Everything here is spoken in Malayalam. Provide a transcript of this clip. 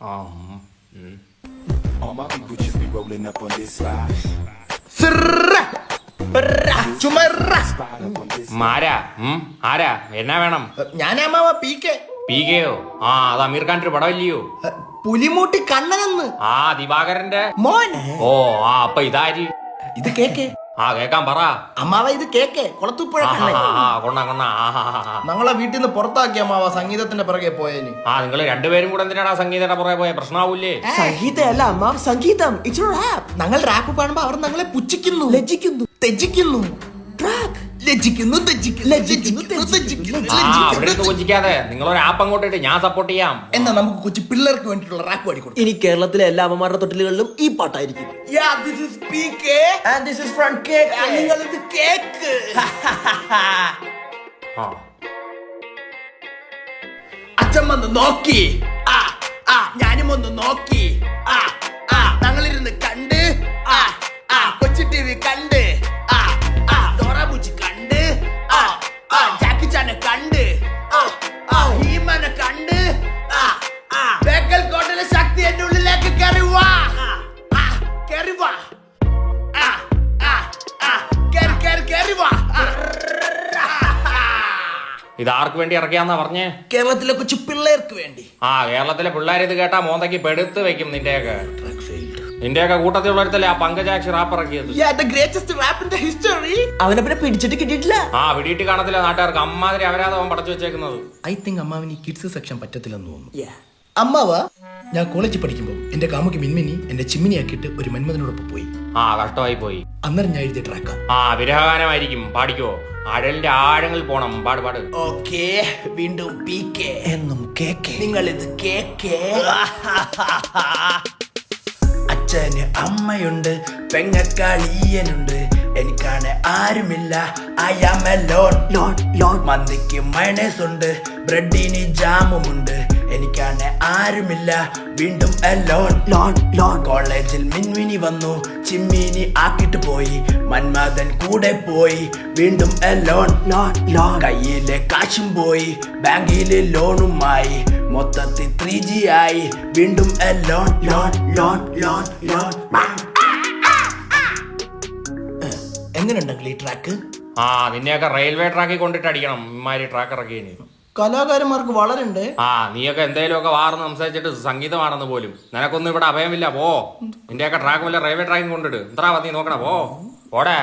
All my people just be rolling up on this side. ആരാ ആരാ എന്നാ വേണം? ഞാനമ്മാവ പി കെ. പീകയോ? ആ അത് അമീർ ഖാന്റെ ഒരു പടമല്ലയോ? പുലിമൂട്ടി കണ്ണനെന്ന് ആ ദിവാകരന്റെ മോനെ. ഓ ആ അപ്പൊ ഇതാര്? ഇത് കേക്കെ. ആ കേക്കാൻ പറ. അമ്മാവ ഇത് കേക്കെ കുളത്തുപ്പുഴ കണ്ണൻ. കൊണ്ണ കൊണ്ണ. ഞങ്ങളെ വീട്ടിൽ നിന്ന് പുറത്താക്കി അമ്മാവ സംഗീതത്തിന്റെ പിറകെ പോയേന്. ആ നിങ്ങൾ രണ്ടുപേരും കൂടെ എന്തിനാടാ സംഗീതയുടെ പുറകെ പോയ? പ്രശ്നാവൂലേ? സംഗീതമല്ല അമ്മാവ സംഗീതം. ഞങ്ങൾ റാപ്പ് പാടുമ്പോ അവർ ഞങ്ങളെ പുച്ഛിക്കുന്നു, ലജ്ജിക്കുന്നു, തെജിക്കുന്നു. അവിടെ കൊഞ്ചിക്കാതെ നിങ്ങളൊരു ആപ്പ് അങ്ങോട്ട് ഇട്ട് ഞാൻ സപ്പോർട്ട് ചെയ്യാം. എന്നാ നമുക്ക് കൊച്ചു പിള്ളേർക്ക് വേണ്ടിയിട്ടുള്ള റാപ്പ് പാടിക്കൊടുക്കും. ഇനി കേരളത്തിലെ എല്ലാ അമ്മമാരുടെ തൊട്ടിലുകളിലും ഈ പാട്ടായിരിക്കും. അച്ഛൻ വന്ന് നോക്കി, ഞാനും ഒന്ന് നോക്കി, ഞങ്ങളിരുന്ന് കണ്ട്, കൊച്ചു ടി വി കണ്ട്, ഡോറാബുച്ചി കണ്ട്, ജാക്കി ചാനെ കണ്ട്, ഹീമനെ കണ്ട്, ബേക്കൽ കോട്ടയിലെ ശക്തി എന്റെ ഉള്ളിലേക്ക് കയറി വാ, കയറി വാ, കയറി വാ. ഇത് ആർക്ക് വേണ്ടി ഇറക്കിയാന്നാ പറഞ്ഞേ? കേരളത്തിലെ കൊച്ചു പിള്ളേർക്ക് വേണ്ടി. കേരളത്തിലെ പിള്ളേർ ഇത് കേട്ടാ മോന്തയ്ക്ക് പെടുത്ത് വെക്കും. നിന്റെയൊക്കെ കൂട്ടത്തിലുള്ളവരത്തല്ലേ ആ പങ്കജാക്ഷി റാപ്പ് ഇറക്കിയത്? അവനെ പിന്നെ പിടിച്ചിട്ട് കിട്ടിയിട്ടില്ല. പിടിയിട്ട് കാണത്തില്ല നാട്ടുകാർക്ക്. അമ്മാതിരി അവരാതെ അവൻ പടച്ചു വെച്ചേക്കുന്നത്. ഐ തിങ്ക് അമ്മാവിന് കിഡ്സ് സെക്ഷൻ പറ്റത്തില്ലെന്ന് തോന്നുന്നു. അമ്മാവ ഞാൻ കോളേജിൽ പഠിക്കുമ്പോൾ എന്റെ കാമുക്ക് മിൻമിനി എന്റെ ചിമ്മിനി ആക്കിയിട്ട് ഒരു മന്മഥനോടൊപ്പം പോയി. കഷ്ടമായി പോയി. അന്നേരം ഞാൻ എഴുതിയ ട്രാക്കാ. വിരഹഗാനമായിരിക്കും. പാടിക്കോ. അഴലിന്റെ ആഴങ്ങളിൽ പോണം. പാട് പാട്. ഓക്കേ, വീണ്ടും പി കെ എന്നും കേക്കെ. നിങ്ങൾ ഇത് കേക്കെ. അച്ഛന് അമ്മയുണ്ട്, പെങ്ങക്കാളിയനുണ്ട്, എനിക്കാണ് ആരുമില്ല. I am alone. മന്തിക്ക് മയണൈസ് ഉണ്ട്, ബ്രെഡിന് ജാമുമുണ്ട്, എനിക്കാണ് ആരുമില്ല. വീണ്ടും എലോൺ. കോളേജിൽ മിൻമിനി വന്നു, ചിമ്മിനി ആക്കിട്ട് പോയി, മന്മഥൻ കൂടെ പോയി. വീണ്ടും എലോൺ. കയ്യിലെ കാശും പോയി, ബാങ്കിലെ ലോണുമായി, മൊത്തത്തിൽ 3G ആയി. വീണ്ടും എലോൺ. എങ്ങനെയുണ്ടെങ്കിൽ ഈ ട്രാക്ക്? നിന്നെയൊക്കെ റെയിൽവേ ട്രാക്കിൽ കൊണ്ടിട്ട് അടിക്കണം. ഇമാതിരി ട്രാക്ക് ഇറക്കിയതിന് കലാകാരന്മാർക്ക് വളരെ ഉണ്ട്. നീയൊക്കെ എന്തേലും ഒക്കെ വാർന്ന് സംസാരിച്ചിട്ട് സംഗീതമാണെന്ന് പോലും. നിനക്കൊന്നും ഇവിടെ അഭയമില്ല. പോ. നിന്റെയൊക്കെ ട്രാക്ക് വല്ല റെയിൽവേ ട്രാക്കിൽ കൊണ്ടിട്ട്. എത്ര നീ നോക്കണ? പോടെ.